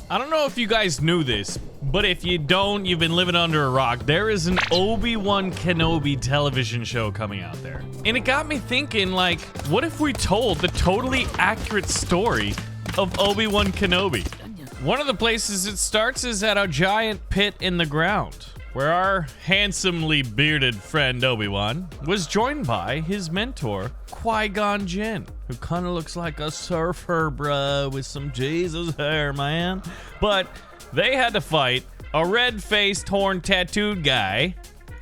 I don't know if you guys knew this, but if you don't, you've been living under a rock. There is an Obi-Wan Kenobi television show coming out there. And it got me thinking, like, what if we told the totally accurate story of Obi-Wan Kenobi? One of the places it starts is at a giant pit in the ground, where our handsomely bearded friend Obi-Wan was joined by his mentor, Qui-Gon Jinn, who kind of looks like a surfer, bruh, with some Jesus hair, man. But they had to fight a red-faced, horn-tattooed guy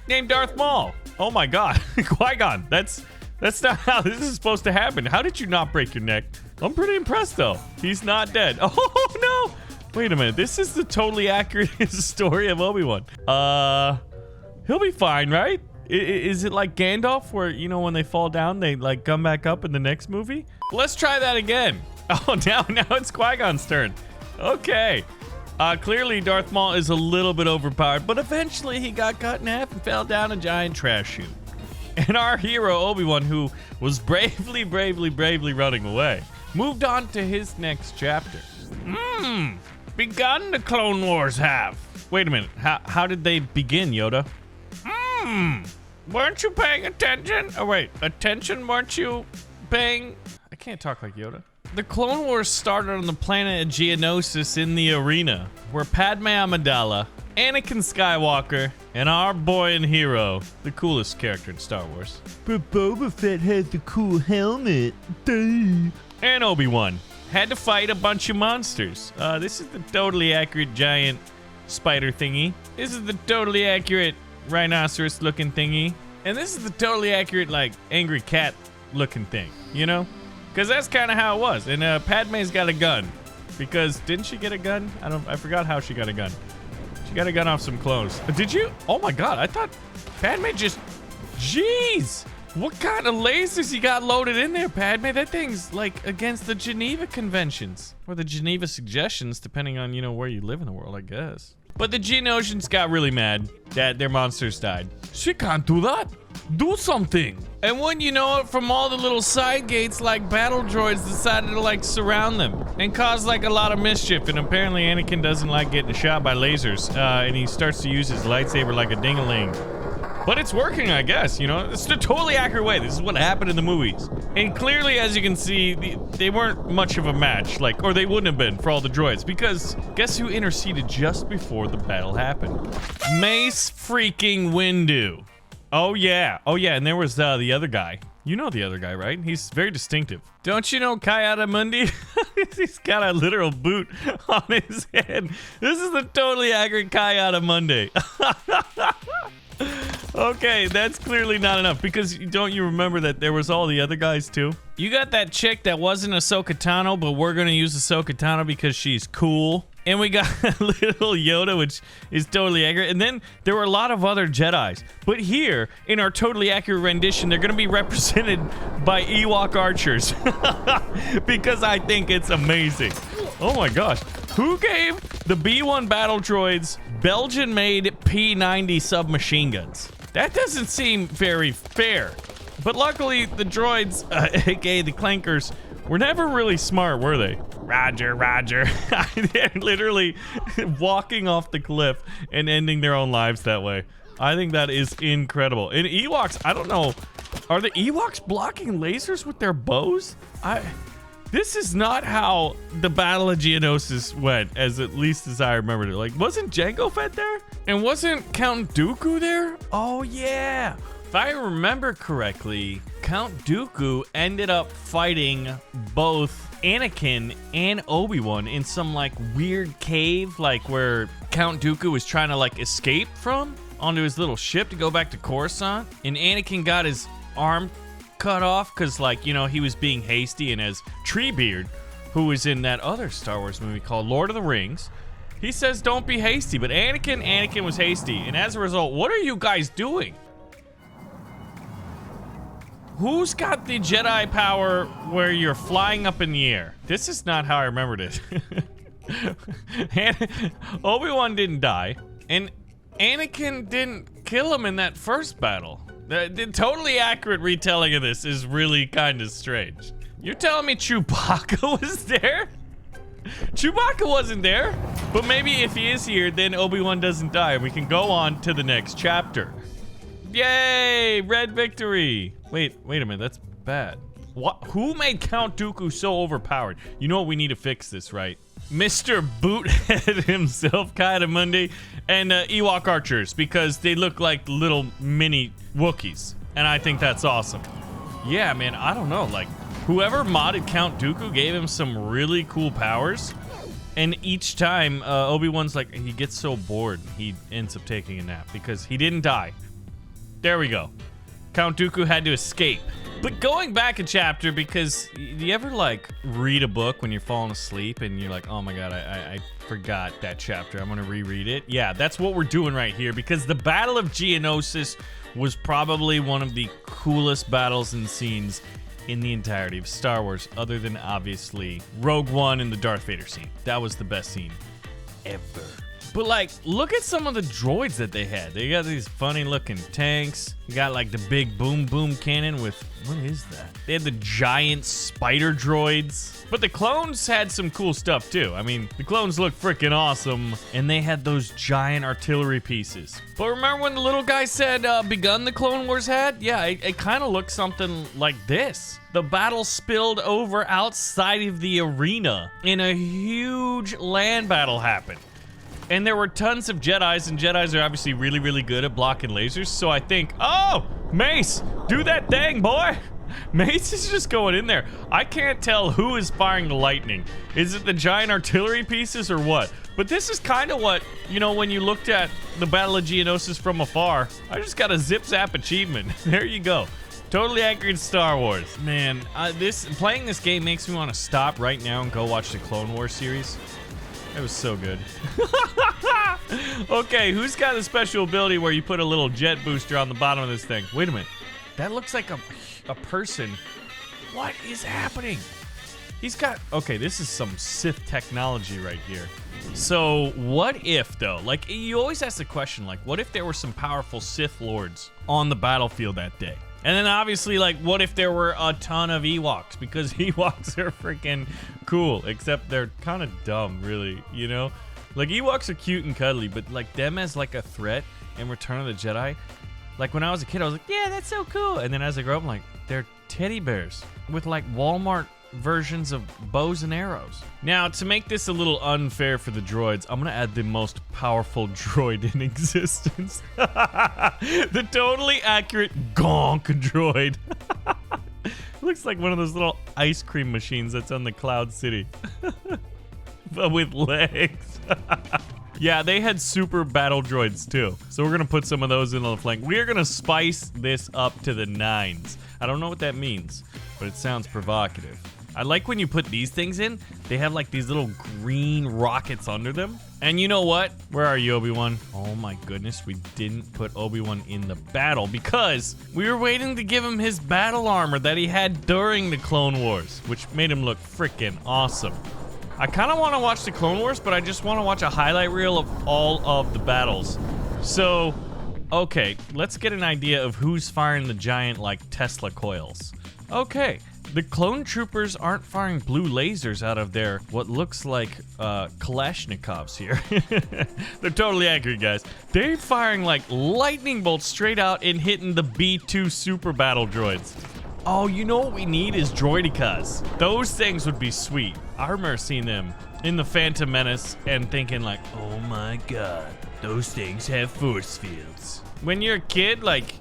named Darth Maul. Oh my God, Qui-Gon, that's not how this is supposed to happen. How did you not break your neck? I'm pretty impressed, though. He's not dead. Oh, no. Wait a minute. This is the totally accurate story of Obi-Wan. He'll be fine, right? Is it like Gandalf where, you know, when they fall down, they like come back up in the next movie? Let's try that again. Oh, now it's Qui-Gon's turn. Okay. Clearly Darth Maul is a little bit overpowered, but eventually he got cut in half and fell down a giant trash chute. And our hero, Obi-Wan, who was bravely running away, moved on to his next chapter. Begun the Clone Wars have. Wait a minute. How did they begin, Yoda? Weren't you paying attention? Oh, wait. Attention, weren't you paying? I can't talk like Yoda. The Clone Wars started on the planet of Geonosis in the arena, where Padme Amidala, Anakin Skywalker, and our boy and hero, the coolest character in Star Wars, but Boba Fett has the cool helmet, and Obi-Wan had to fight a bunch of monsters. This is the totally accurate giant spider thingy. This is the totally accurate rhinoceros looking thingy. And this is the totally accurate, like, angry cat looking thing, you know? Because that's kind of how it was. And Padme's got a gun. Because didn't she get a gun? I forgot how she got a gun. She got a gun off some clones. Did you? Oh my God, I thought Padme just... Jeez! What kind of lasers you got loaded in there, Padme? That thing's, like, against the Geneva Conventions. Or the Geneva Suggestions, depending on, you know, where you live in the world, I guess. But the Geonosians got really mad that their monsters died. She can't do that. Do something. And when you know it, from all the little side gates, like, battle droids decided to, like, surround them and cause, like, a lot of mischief. And apparently Anakin doesn't like getting shot by lasers. And he starts to use his lightsaber like a ding-a-ling. But it's working, I guess, you know? It's a totally accurate way. This is what happened in the movies. And clearly, as you can see, they weren't much of a match, like, or they wouldn't have been for all the droids, because guess who interceded just before the battle happened? Mace freaking Windu. Oh, yeah, and there was the other guy. You know the other guy, right? He's very distinctive. Don't you know Kayada Mundi? He's got a literal boot on his head. This is the totally accurate Kayada Mundi. Okay, that's clearly not enough, because don't you remember that there was all the other guys too? You got that chick that wasn't Ahsoka Tano, but we're gonna use Ahsoka Tano because she's cool. And we got little Yoda, which is totally accurate. And then there were a lot of other Jedis. But here, in our totally accurate rendition, they're gonna be represented by Ewok archers. Because I think it's amazing. Oh my gosh. Who gave the B-1 battle droids Belgian-made P-90 submachine guns? That doesn't seem very fair. But luckily, the droids, aka the clankers, were never really smart, were they? Roger, roger. They're literally walking off the cliff and ending their own lives that way. I think that is incredible. And Ewoks, I don't know. Are the Ewoks blocking lasers with their bows? This is not how the Battle of Geonosis went, at least as I remembered it. Like, wasn't Jango Fett there? And wasn't Count Dooku there? Oh, yeah. If I remember correctly, Count Dooku ended up fighting both Anakin and Obi-Wan in some, like, weird cave, like, where Count Dooku was trying to, like, escape from onto his little ship to go back to Coruscant. And Anakin got his arm cut off because, like, you know, he was being hasty. And as Treebeard, who was in that other Star Wars movie called Lord of the Rings, he says don't be hasty. But Anakin was hasty, and as a result, what are you guys doing? Who's got the Jedi power where you're flying up in the air? This is not how I remembered it. Obi-Wan didn't die, and Anakin didn't kill him in that first battle. The totally accurate retelling of this is really kind of strange. You're telling me Chewbacca was there? Chewbacca wasn't there. But maybe if he is here, then Obi-Wan doesn't die, and we can go on to the next chapter. Yay! Red victory! Wait a minute, that's bad. What? Who made Count Dooku so overpowered? You know what? We need to fix this, right? Mr. Boothead himself, Ki-Adi-Mundi, and Ewok archers, because they look like little mini Wookiees, and I think that's awesome. Yeah, man, I don't know, like, whoever modded Count Dooku gave him some really cool powers, and each time, Obi-Wan's like, he gets so bored, he ends up taking a nap, because he didn't die. There we go. Count Dooku had to escape. But going back a chapter, because do you ever like read a book when you're falling asleep and you're like, oh my god, I forgot that chapter, I'm gonna reread it? Yeah, that's what we're doing right here, because the Battle of Geonosis was probably one of the coolest battles and scenes in the entirety of Star Wars, other than obviously Rogue One and the Darth Vader scene. That was the best scene ever. But like, look at some of the droids that they had. They got these funny looking tanks. You got like the big boom boom cannon with, what is that? They had the giant spider droids. But the clones had some cool stuff too. I mean, the clones look freaking awesome, and they had those giant artillery pieces. But remember when the little guy said begun the Clone Wars had? Yeah, it kind of looked something like this. The battle spilled over outside of the arena, and a huge land battle happened. And there were tons of Jedis, and Jedis are obviously really, really good at blocking lasers. So I think, oh, Mace, do that thing, boy. Mace is just going in there. I can't tell who is firing the lightning. Is it the giant artillery pieces or what? But this is kind of what, you know, when you looked at the Battle of Geonosis from afar. I just got a zip zap achievement. There you go. Totally accurate Star Wars. Man, playing this game makes me want to stop right now and go watch the Clone Wars series. It was so good. Okay, who's got a special ability where you put a little jet booster on the bottom of this thing? Wait a minute. That looks like a person. What is happening? He's got... Okay, this is some Sith technology right here. So, what if, though? Like, you always ask the question, like, what if there were some powerful Sith Lords on the battlefield that day? And then obviously, like, what if there were a ton of Ewoks? Because Ewoks are freaking cool, except they're kind of dumb, really, you know? Like, Ewoks are cute and cuddly, but, like, them as, like, a threat in Return of the Jedi, like, when I was a kid, I was like, yeah, that's so cool. And then as I grew up, I'm like, they're teddy bears with, like, Walmart versions of bows and arrows. Now, to make this a little unfair for the droids, I'm gonna add the most powerful droid in existence. The totally accurate Gonk droid. Looks like one of those little ice cream machines that's on the Cloud City. But with legs. Yeah, they had super battle droids too. So we're gonna put some of those in on the flank. We're gonna spice this up to the nines. I don't know what that means, but it sounds provocative. I like when you put these things in, they have like these little green rockets under them. And you know what? Where are you, Obi-Wan? Oh my goodness, we didn't put Obi-Wan in the battle because we were waiting to give him his battle armor that he had during the Clone Wars, which made him look freaking awesome. I kind of want to watch the Clone Wars, but I just want to watch a highlight reel of all of the battles. So, okay, let's get an idea of who's firing the giant, like, Tesla coils. Okay. The clone troopers aren't firing blue lasers out of their, what looks like, Kalashnikovs here. They're totally accurate, guys. They're firing, like, lightning bolts straight out and hitting the B2 super battle droids. Oh, you know what we need is droidicas. Those things would be sweet. I remember seeing them in the Phantom Menace and thinking, like, oh my god, those things have force fields. When you're a kid, like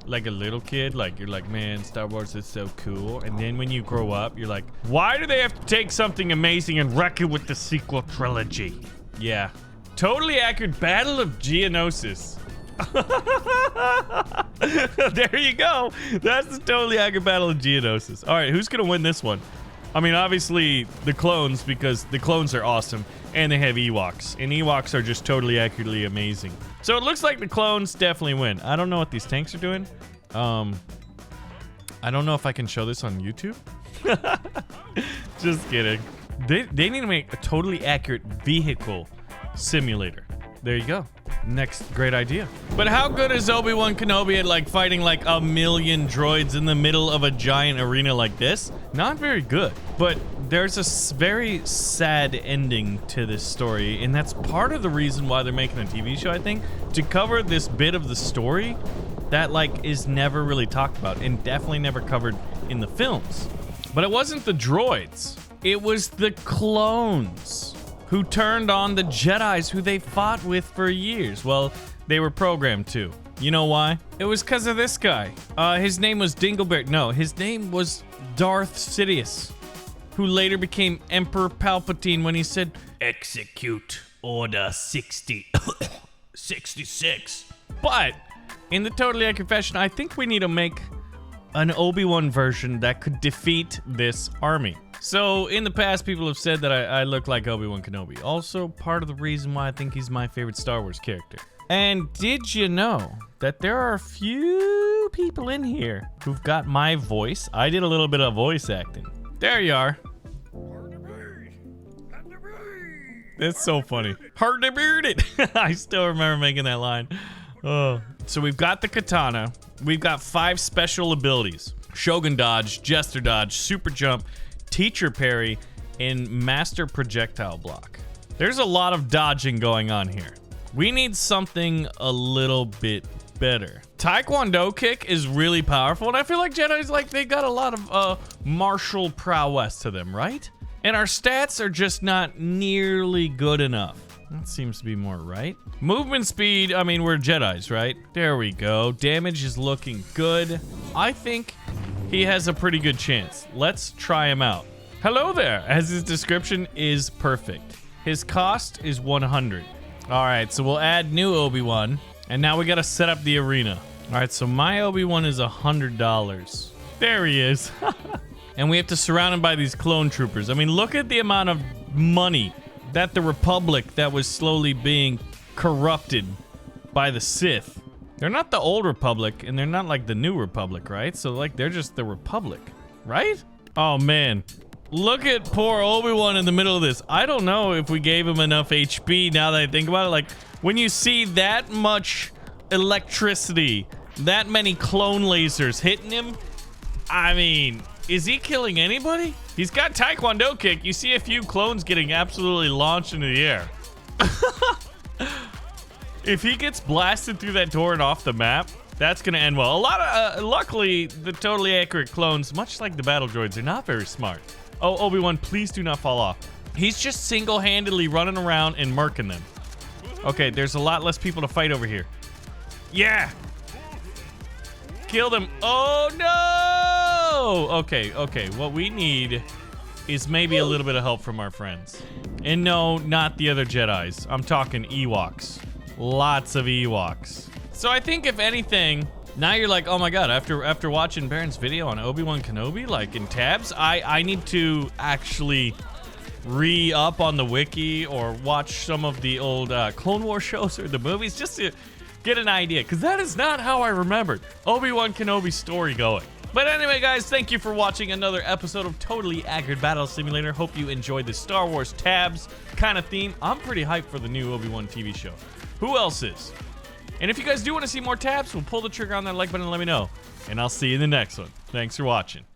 a little kid, like you're like, man, Star Wars is so cool. And then when you grow up, you're like, why do they have to take something amazing and wreck it with the sequel trilogy? Yeah, totally accurate. Battle of Geonosis. There you go. That's the totally accurate Battle of Geonosis. All right, who's gonna win this one? I mean, obviously the clones, because the clones are awesome and they have Ewoks, and Ewoks are just totally accurately amazing. So it looks like the clones definitely win. I don't know what these tanks are doing. I don't know if I can show this on YouTube. Just kidding. They need to make a totally accurate vehicle simulator. There you go. Next great idea. But how good is Obi-Wan Kenobi at like fighting like a million droids in the middle of a giant arena like this? Not very good. But there's a very sad ending to this story, and that's part of the reason why they're making a TV show, I think, to cover this bit of the story that, like, is never really talked about and definitely never covered in the films. But it wasn't the droids. It was the clones who turned on the Jedis who they fought with for years. Well, they were programmed to. You know why? It was because of this guy. His name was Dingleberry. No, his name was Darth Sidious, who later became Emperor Palpatine when he said, "Execute Order 66. But in the Totally Accurate fashion, I think we need to make an Obi-Wan version that could defeat this army. So in the past, people have said that I look like Obi-Wan Kenobi. Also, part of the reason why I think he's my favorite Star Wars character. And did you know that there are a few people in here who've got my voice? I did a little bit of voice acting. There you are. That's so funny. Hard to beard it. I still remember making that line. Oh. So we've got the katana. We've got 5 special abilities. Shogun dodge, jester dodge, super jump, teacher parry, and master projectile block. There's a lot of dodging going on here. We need something a little bit better. Taekwondo kick is really powerful, and I feel like Jedi's, like, they got a lot of martial prowess to them, right? And our stats are just not nearly good enough. That seems to be more right. Movement speed, I mean, we're Jedis, right? There we go. Damage is looking good. I think he has a pretty good chance. Let's try him out. Hello there, as his description is perfect. His cost is 100. All right, so we'll add new Obi-Wan, and now we gotta set up the arena. All right, so my Obi-Wan is $100. There he is. And we have to surround him by these clone troopers. I mean, look at the amount of money that the Republic that was slowly being corrupted by the Sith. They're not the old Republic, and they're not like the new Republic, right? So, like, they're just the Republic, right? Oh, man. Look at poor Obi-Wan in the middle of this. I don't know if we gave him enough HP now that I think about it. Like, when you see that much electricity, that many clone lasers hitting him, I mean, is he killing anybody? He's got Taekwondo kick. You see a few clones getting absolutely launched into the air. If he gets blasted through that door and off the map, that's gonna end well. A lot of, luckily, the Totally Accurate clones, much like the battle droids, are not very smart. Oh, Obi-Wan, please do not fall off. He's just single-handedly running around and murking them. Okay, there's a lot less people to fight over here. Yeah! Killed him. Oh, no! Okay, what we need is maybe a little bit of help from our friends. And no, not the other Jedis. I'm talking Ewoks. Lots of Ewoks. So I think if anything, now you're like, oh my god, after watching Baron's video on Obi-Wan Kenobi, like in tabs, I need to actually re-up on the wiki or watch some of the old Clone Wars shows or the movies just to get an idea, because that is not how I remembered Obi-Wan Kenobi's story going. But anyway, guys, thank you for watching another episode of Totally Accurate Battle Simulator. Hope you enjoyed the Star Wars tabs kind of theme. I'm pretty hyped for the new Obi-Wan TV show. Who else is? And if you guys do want to see more tabs, we'll pull the trigger on that like button and let me know. And I'll see you in the next one. Thanks for watching.